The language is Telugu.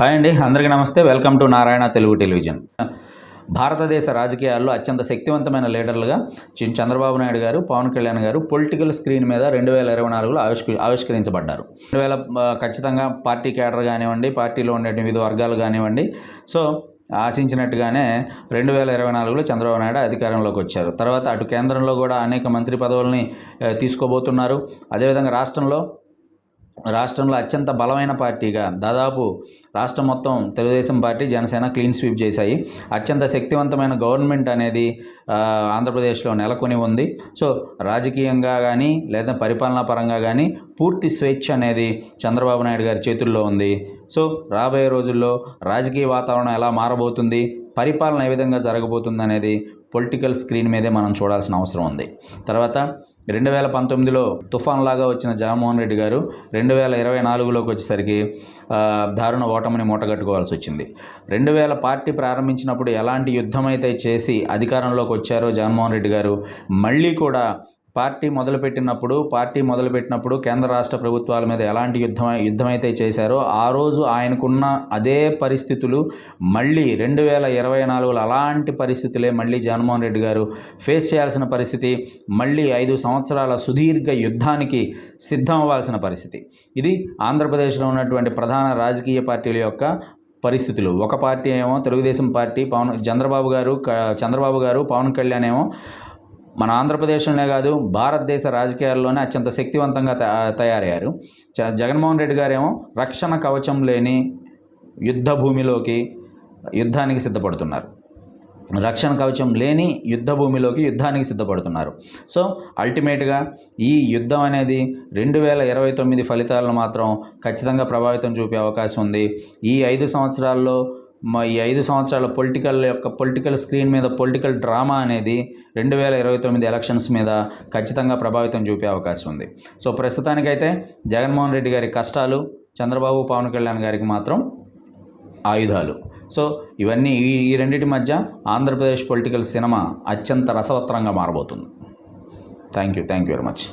హాయ్ అండి, అందరికీ నమస్తే. Welcome to Narayana Telugu television. భారతదేశ రాజకీయాల్లో అత్యంత శక్తివంతమైన లీడర్లుగా చంద్రబాబు నాయుడు గారు, పవన్ కళ్యాణ్ గారు పొలిటికల్ స్క్రీన్ మీద 2024లో ఆవిష్కరించబడ్డారు. ఖచ్చితంగా పార్టీ క్యాడర్ కానివ్వండి, పార్టీలో ఉండే వివిధ వర్గాలు కానివ్వండి, సో ఆశించినట్టుగానే 2024లో చంద్రబాబు నాయుడు అధికారంలోకి వచ్చారు. తర్వాత అటు కేంద్రంలో కూడా అనేక మంత్రి పదవుల్ని తీసుకోబోతున్నారు. అదేవిధంగా రాష్ట్రంలో అత్యంత బలమైన పార్టీగా దాదాపు రాష్ట్రం మొత్తం Telugu Desam party, Janasena clean sweep చేశాయి. అత్యంత శక్తివంతమైన గవర్నమెంట్ అనేది ఆంధ్రప్రదేశ్లో నెలకొని ఉంది. సో రాజకీయంగా కానీ లేదా పరిపాలనా పరంగా కానీ పూర్తి స్వేచ్ఛ అనేది చంద్రబాబు నాయుడు గారి చేతుల్లో ఉంది. సో రాబోయే రోజుల్లో రాజకీయ వాతావరణం ఎలా మారబోతుంది, పరిపాలన ఏ విధంగా జరగబోతుంది అనేది పొలిటికల్ స్క్రీన్ మీదే మనం చూడాల్సిన అవసరం ఉంది. తర్వాత 2019లో తుఫాన్లాగా వచ్చిన జగన్మోహన్ రెడ్డి గారు 2024లోకి వచ్చేసరికి దారుణ ఓటమిని మూటగట్టుకోవాల్సి వచ్చింది. 2000 పార్టీ ప్రారంభించినప్పుడు ఎలాంటి యుద్ధం అయితే చేసి అధికారంలోకి వచ్చారో జగన్మోహన్ రెడ్డి గారు, మళ్ళీ కూడా పార్టీ మొదలుపెట్టినప్పుడు కేంద్ర రాష్ట్ర ప్రభుత్వాల మీద ఎలాంటి యుద్ధం అయితే చేశారో ఆ రోజు ఆయనకున్న అదే పరిస్థితులు మళ్ళీ 2024లో అలాంటి పరిస్థితులే మళ్ళీ జగన్మోహన్ రెడ్డి గారు ఫేస్ చేయాల్సిన పరిస్థితి, మళ్ళీ 5 సంవత్సరాల సుదీర్ఘ యుద్ధానికి సిద్ధం అవ్వాల్సిన పరిస్థితి. ఇది ఆంధ్రప్రదేశ్లో ఉన్నటువంటి ప్రధాన రాజకీయ పార్టీల యొక్క పరిస్థితులు. ఒక పార్టీ ఏమో తెలుగుదేశం పార్టీ, చంద్రబాబు గారు, పవన్ కళ్యాణ్ ఏమో మన ఆంధ్రప్రదేశ్లోనే కాదు భారతదేశ రాజకీయాల్లోనే అత్యంత శక్తివంతంగా తయారయ్యారు. జగన్మోహన్ రెడ్డి గారేమో రక్షణ కవచం లేని యుద్ధానికి సిద్ధపడుతున్నారు. యుద్ధానికి సిద్ధపడుతున్నారు. సో అల్టిమేట్గా ఈ యుద్ధం అనేది 2029 ఫలితాలను మాత్రం ఖచ్చితంగా ప్రభావితం చూపే అవకాశం ఉంది. ఈ 5 సంవత్సరాల పొలిటికల్ స్క్రీన్ మీద పొలిటికల్ డ్రామా అనేది 2029 ఎలక్షన్స్ మీద ఖచ్చితంగా ప్రభావితం చూపే అవకాశం ఉంది. సో ప్రస్తుతానికైతే జగన్మోహన్ రెడ్డి గారి కష్టాలు, చంద్రబాబు, పవన్ కళ్యాణ్ గారికి మాత్రం ఆయుధాలు. సో ఇవన్నీ ఈ రెండింటి మధ్య ఆంధ్రప్రదేశ్ పొలిటికల్ సినిమా అత్యంత రసవత్తరంగా మారబోతుంది. Thank you very much.